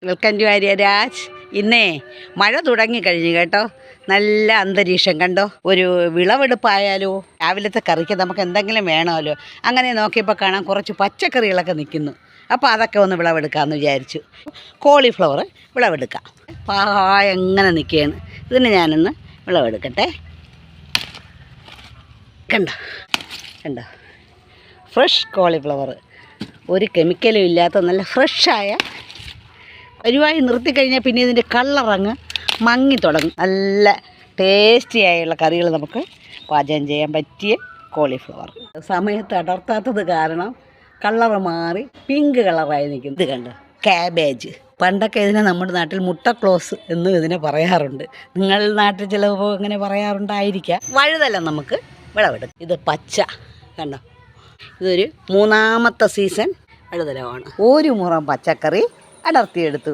Welcome to Aryaraj. ഇന്നേ മഴ തുടങ്ങിക്കഴിഞ്ഞു കേട്ടോ. നല്ല അന്തരീക്ഷം കണ്ടോ. ഒരു വിളവെടുപ്പായാലോ, രാവിലത്തെ കറിക്ക് നമുക്ക് എന്തെങ്കിലും വേണമല്ലോ. അങ്ങനെ നോക്കിയപ്പോൾ കാണാം കുറച്ച് പച്ചക്കറികളൊക്കെ നിൽക്കുന്നു. അപ്പോൾ അതൊക്കെ ഒന്ന് വിളവെടുക്കാമെന്ന് വിചാരിച്ചു. കോളിഫ്ലവർ വിളവെടുക്കാം. എങ്ങനെ നിൽക്കുകയാണ്. ഇതിന് ഞാനൊന്ന് വിളവെടുക്കട്ടെ. കണ്ടോ കണ്ടോ, ഫ്രഷ് കോളിഫ്ലവർ, ഒരു കെമിക്കലും ഇല്ലാത്ത നല്ല ഫ്രഷായ. പരിവായി നിർത്തിക്കഴിഞ്ഞാൽ പിന്നെ ഇതിൻ്റെ കളറങ്ങ് മങ്ങി തുടങ്ങും. നല്ല ടേസ്റ്റി ആയുള്ള കറികൾ നമുക്ക് പാചകം ചെയ്യാൻ പറ്റിയ കോളിഫ്ലവർ. സമയത്ത് അടർത്താത്തത് കാരണം കളറ് മാറി പിങ്ക് കളറായി നിൽക്കുന്നു. ഇത് കണ്ടോ, ക്യാബേജ്. പണ്ടൊക്കെ ഇതിനെ നമ്മുടെ നാട്ടിൽ മുട്ടക്ലോസ് എന്നും ഇതിനെ പറയാറുണ്ട്. നിങ്ങളുടെ നാട്ടിൽ ചിലപ്പോൾ ഇങ്ങനെ പറയാറുണ്ടായിരിക്കാം. വഴുതല നമുക്ക് വിളവെടുക്കും. ഇത് പച്ച കണ്ടോ, ഇതൊരു മൂന്നാമത്തെ സീസൺ വഴുതലമാണ്. ഒരു മുറം പച്ചക്കറി അടർത്തിയെടുത്തു.